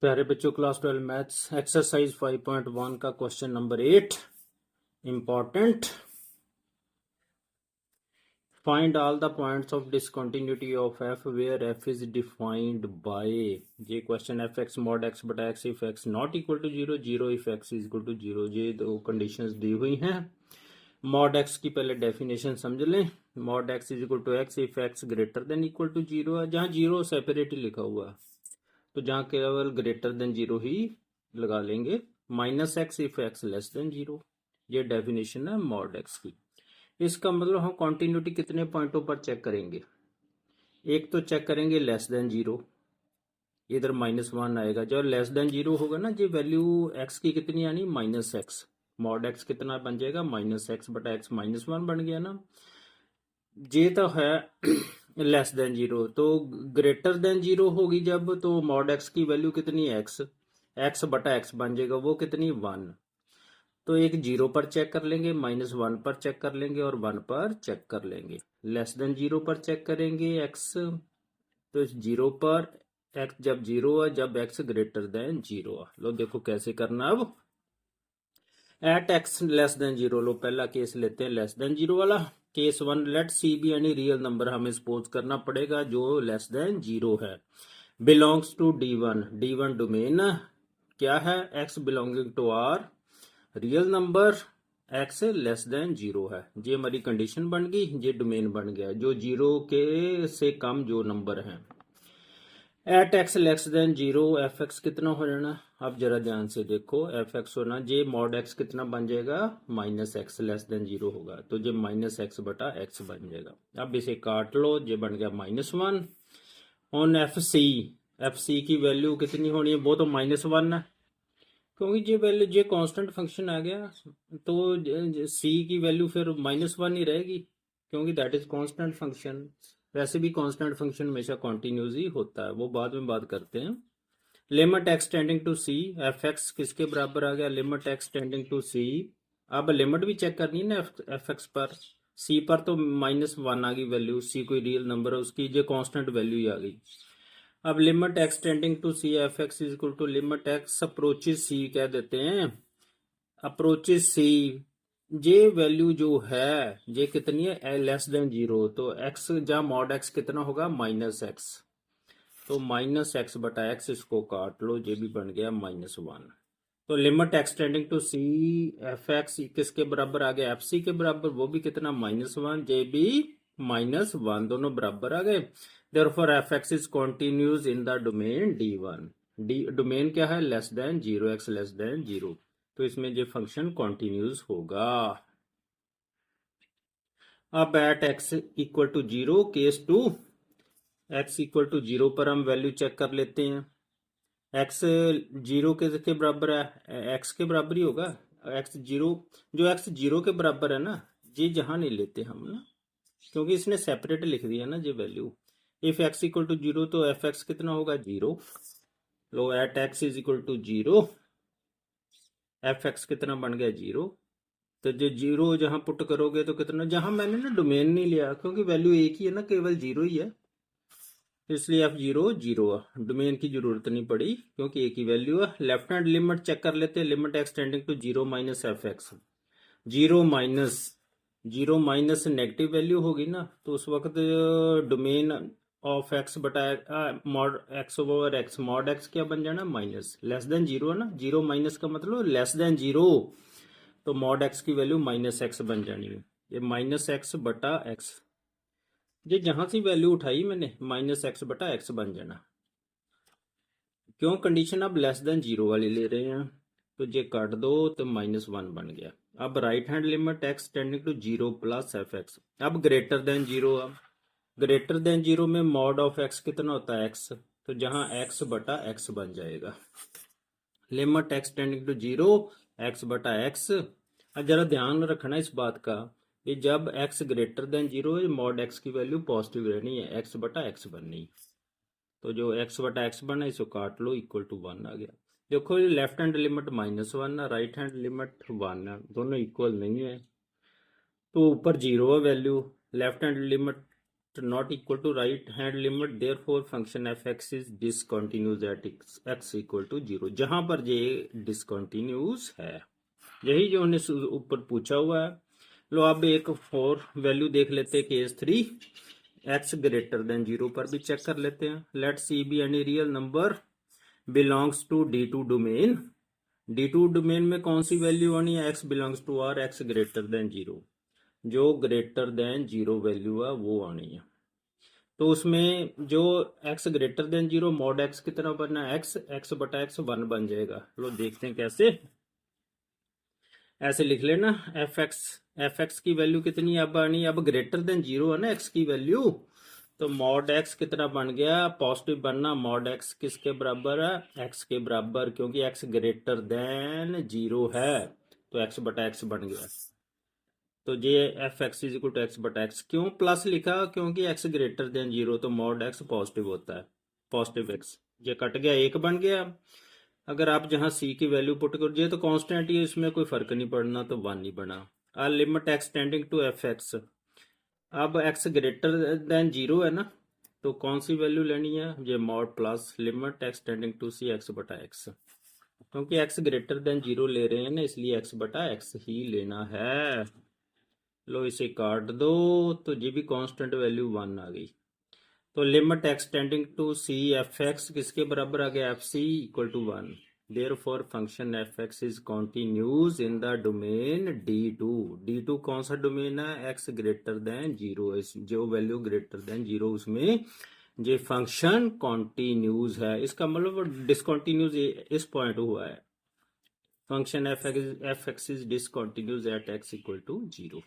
प्यारे बच्चों, class 12 maths exercise 5.1 का question number 8 important. Find all the points of discontinuity of f where f is defined by. ये question f x mod x बटा x if x not equal to zero, zero if x is equal to zero, ये दो conditions दी हुई हैं। Mod x की पहले definition समझ लें। Mod x is equal to x if x greater than equal to zero है, जहाँ जीरो सेपरेट ही लिखा हुआ है तो जहाँ केवल ग्रेटर देन जीरो ही लगा लेंगे। Minus x if x less than zero, ये डेफिनेशन है मॉड एक्स की। इसका मतलब हम कॉन्टिन्यूटी कितने पॉइंटों पर चेक करेंगे। एक तो चेक करेंगे लेस देन जीरो, इधर -1 आएगा। जब लेस देन जीरो होगा ना, ये वैल्यू एक्स की कितनी आनी, माइनस एक्स। मॉड एक्स कितना बन जाएगा, माइनस एक्स बटा एक्स -1 बन गया ना। ये तो है लेस देन जीरो, तो ग्रेटर देन जीरो होगी जब, तो मॉड एक्स की वैल्यू कितनी है, एक्स। एक्स बटा एक्स बन जाएगा, वो कितनी, 1। तो एक जीरो पर चेक कर लेंगे, -1 पर चेक कर लेंगे और 1 पर चेक कर लेंगे। लेस देन जीरो पर चेक करेंगे एक्स, तो इस जीरो पर एक्स जब जीरो है, जब एक्स ग्रेटर देन जीरो है। लो देखो कैसे करना। अब at x less than zero, लो पहला केस लेते हैं लेस देन जीरो वाला। Case 1, let c be any real number हमें सपोज करना पड़ेगा जो लेस देन जीरो है। Belongs to D1, D1 domain क्या है, x belonging to R real number, x less than zero है। ये हमारी कंडीशन बन गई, ये डोमेन बन गया जो जीरो के से कम जो नंबर है। At x less than zero, f x कितना हो जाना, अब जरा ध्यान से देखो। एफ एक्स होना, जे मॉड एक्स कितना बन जाएगा, minus x less than zero होगा, तो जे माइनस एक्स बटा एक्स बन जाएगा। अब इसे काट लो, ये बन गया -1 on f c. F c की वैल्यू कितनी होनी है, वो तो -1 है, क्योंकि ये वैल्यू ये कांस्टेंट फंक्शन आ गया, तो सी की वैल्यू फिर -1 ही रहेगी, क्योंकि दैट इज कांस्टेंट फंक्शन। वैसे भी कांस्टेंट फंक्शन हमेशा कॉन्टिन्यूस ही होता है, वो बाद में बात करते हैं। Limit x tending to c, f x किसके बराबर आ गया, limit x tending to c. अब लिमिट भी चेक करनी है ना एफ एक्स पर। सी पर तो -1 आ गई वैल्यू, सी कोई रियल नंबर है, उसकी जो कांस्टेंट वैल्यू ही आ गई। अब limit x tending to c, f x is equal to limit x approaches c कह देते हैं। अप्रोचेस सी, ये वैल्यू जो है ये कितनी है, लेस देन जीरो, तो एक्स जहाँ मॉड एक्स कितना होगा, -x, तो -x बटा एक्स, इसको काट लो, ये भी बन गया -1। तो limit x tending to c, f x किसके बराबर आ गया, एफ सी के बराबर, वो भी कितना, -1, जे भी -1, दोनों बराबर आ गए। Therefore f x is continuous in the domain D1। D domain क्या है, less than zero, x less than zero, तो इसमें ये फंक्शन कॉन्टिन्यूस होगा। अब at x equal to zero, case 2, x equal to zero पर हम वैल्यू चेक कर लेते हैं। एक्स जीरो के बराबर है, एक्स के बराबर ही होगा। एक्स जीरो, जो एक्स जीरो के बराबर है ना, ये जहां नहीं लेते हम ना, क्योंकि इसने सेपरेट लिख दिया ना ये value. If x equal to zero, तो एफ एक्स कितना होगा, जीरो। लो at x is equal to zero, f x कितना बन गया, जीरो। तो जो जीरो जहां पुट करोगे तो कितना, जहां मैंने ना डोमेन नहीं लिया, क्योंकि वैल्यू एक ही है ना, केवल जीरो ही है, इसलिए एफ जीरो जीरो है, डोमेन की जरूरत नहीं पड़ी क्योंकि एक ही वैल्यू है। लेफ्ट हैंड लिमिट चेक कर लेते हैं, limit x tending to zero minus f x. Zero minus zero minus negative value होगी ना, तो उस वक्त डोमेन ऑफ एक्स बटा mod x over x, mod x क्या बन जाना, माइनस, लेस देन जीरो है ना, जीरो माइनस का मतलब लेस देन जीरो, तो मॉड एक्स की वैल्यू -x बन जानी है। ये -x बटा एक्स, ये जहां से वैल्यू उठाई मैंने, -x बटा एक्स बन जाना। क्यों, कंडीशन अब लेस देन जीरो वाली ले रहे हैं, तो ये काट दो, तो -1 बन गया। अब right hand limit x tending to zero plus f x, अब ग्रेटर देन जीरो। अब ग्रेटर देन जीरो में मॉड ऑफ एक्स कितना होता है, एक्स, तो जहां एक्स बटा एक्स बन जाएगा। Limit x tending to zero, x बटा एक्स। अब जरा ध्यान रखना इस बात का, कि जब x greater than zero, mod x की वैल्यू पॉजिटिव रहनी है, एक्स बटा एक्स बननी। तो जो एक्स बटा एक्स बना, इसको काट लो, इक्वल टू 1 आ गया। देखो ये लेफ्ट हैंड लिमिट -1 है, राइट हैंड लिमिट 1 है, दोनों इक्वल नहीं है, तो ऊपर जीरो है value, left hand limit not equal to right hand limit, therefore function fx is discontinuous at x equal to 0। जहां पर ये discontinuous है, यही जो उन्हें ऊपर पूछा हुआ है। लो अब एक और वैल्यू देख लेते हैं, केस 3 x ग्रेटर देन 0 पर भी चेक कर लेते हैं। Let c be any real number belongs to D2 domain. D2 domain में कौन सी वैल्यू आनी है, x belongs to R x greater than 0, जो ग्रेटर देन 0 वैल्यू है वो आनी है। तो उसमें जो x greater than 0 mod x कितना बनना है, x बटा x 1 बन जाएगा। लो देखते हैं कैसे। ऐसे लिख लेना fx की वैल्यू कितनी अब आनी है, अब ग्रेटर देन 0 है ना x की वैल्यू, तो मॉड x कितना बन गया, पॉजिटिव बनना। मॉड x किसके बराबर है, x के बराबर, क्योंकि x ग्रेटर देन 0 है तो x बटा x बन गया। तो ये f x is equal to x बटा एक्स, क्यों प्लस लिखा, क्योंकि x ग्रेटर देन 0 तो मॉड x पॉजिटिव होता है, पॉजिटिव x। ये कट गया, एक बन गया। अगर आप जहां c की वैल्यू पुट कर दिए तो कांस्टेंट ही, इसमें कोई फर्क नहीं पड़ना, तो 1 नहीं बना। आ limit x tending to f x, अब x ग्रेटर देन 0 है ना, तो कौन सी वैल्यू लेनी है, ये mod plus limit x tending to c x बटा x, क्योंकि x ग्रेटर देन 0 ले रहे हैं ना, इसलिए x बटा x ही लेना है। लो इसे काट दो, तो ये भी कांस्टेंट वैल्यू 1 आ गई। तो limit x tending to c f x किसके बराबर आ गया, f c equal to 1। Therefore function fx is continuous in the domain D2। D2 कौन सा डोमेन है, x ग्रेटर देन 0, जो वैल्यू ग्रेटर देन 0 उसमें ये फंक्शन कॉन्टिन्यूज है। इसका मतलब डिसकॉन्टिन्यूज इस पॉइंट हुआ है, function fx is discontinuous at x equal to 0।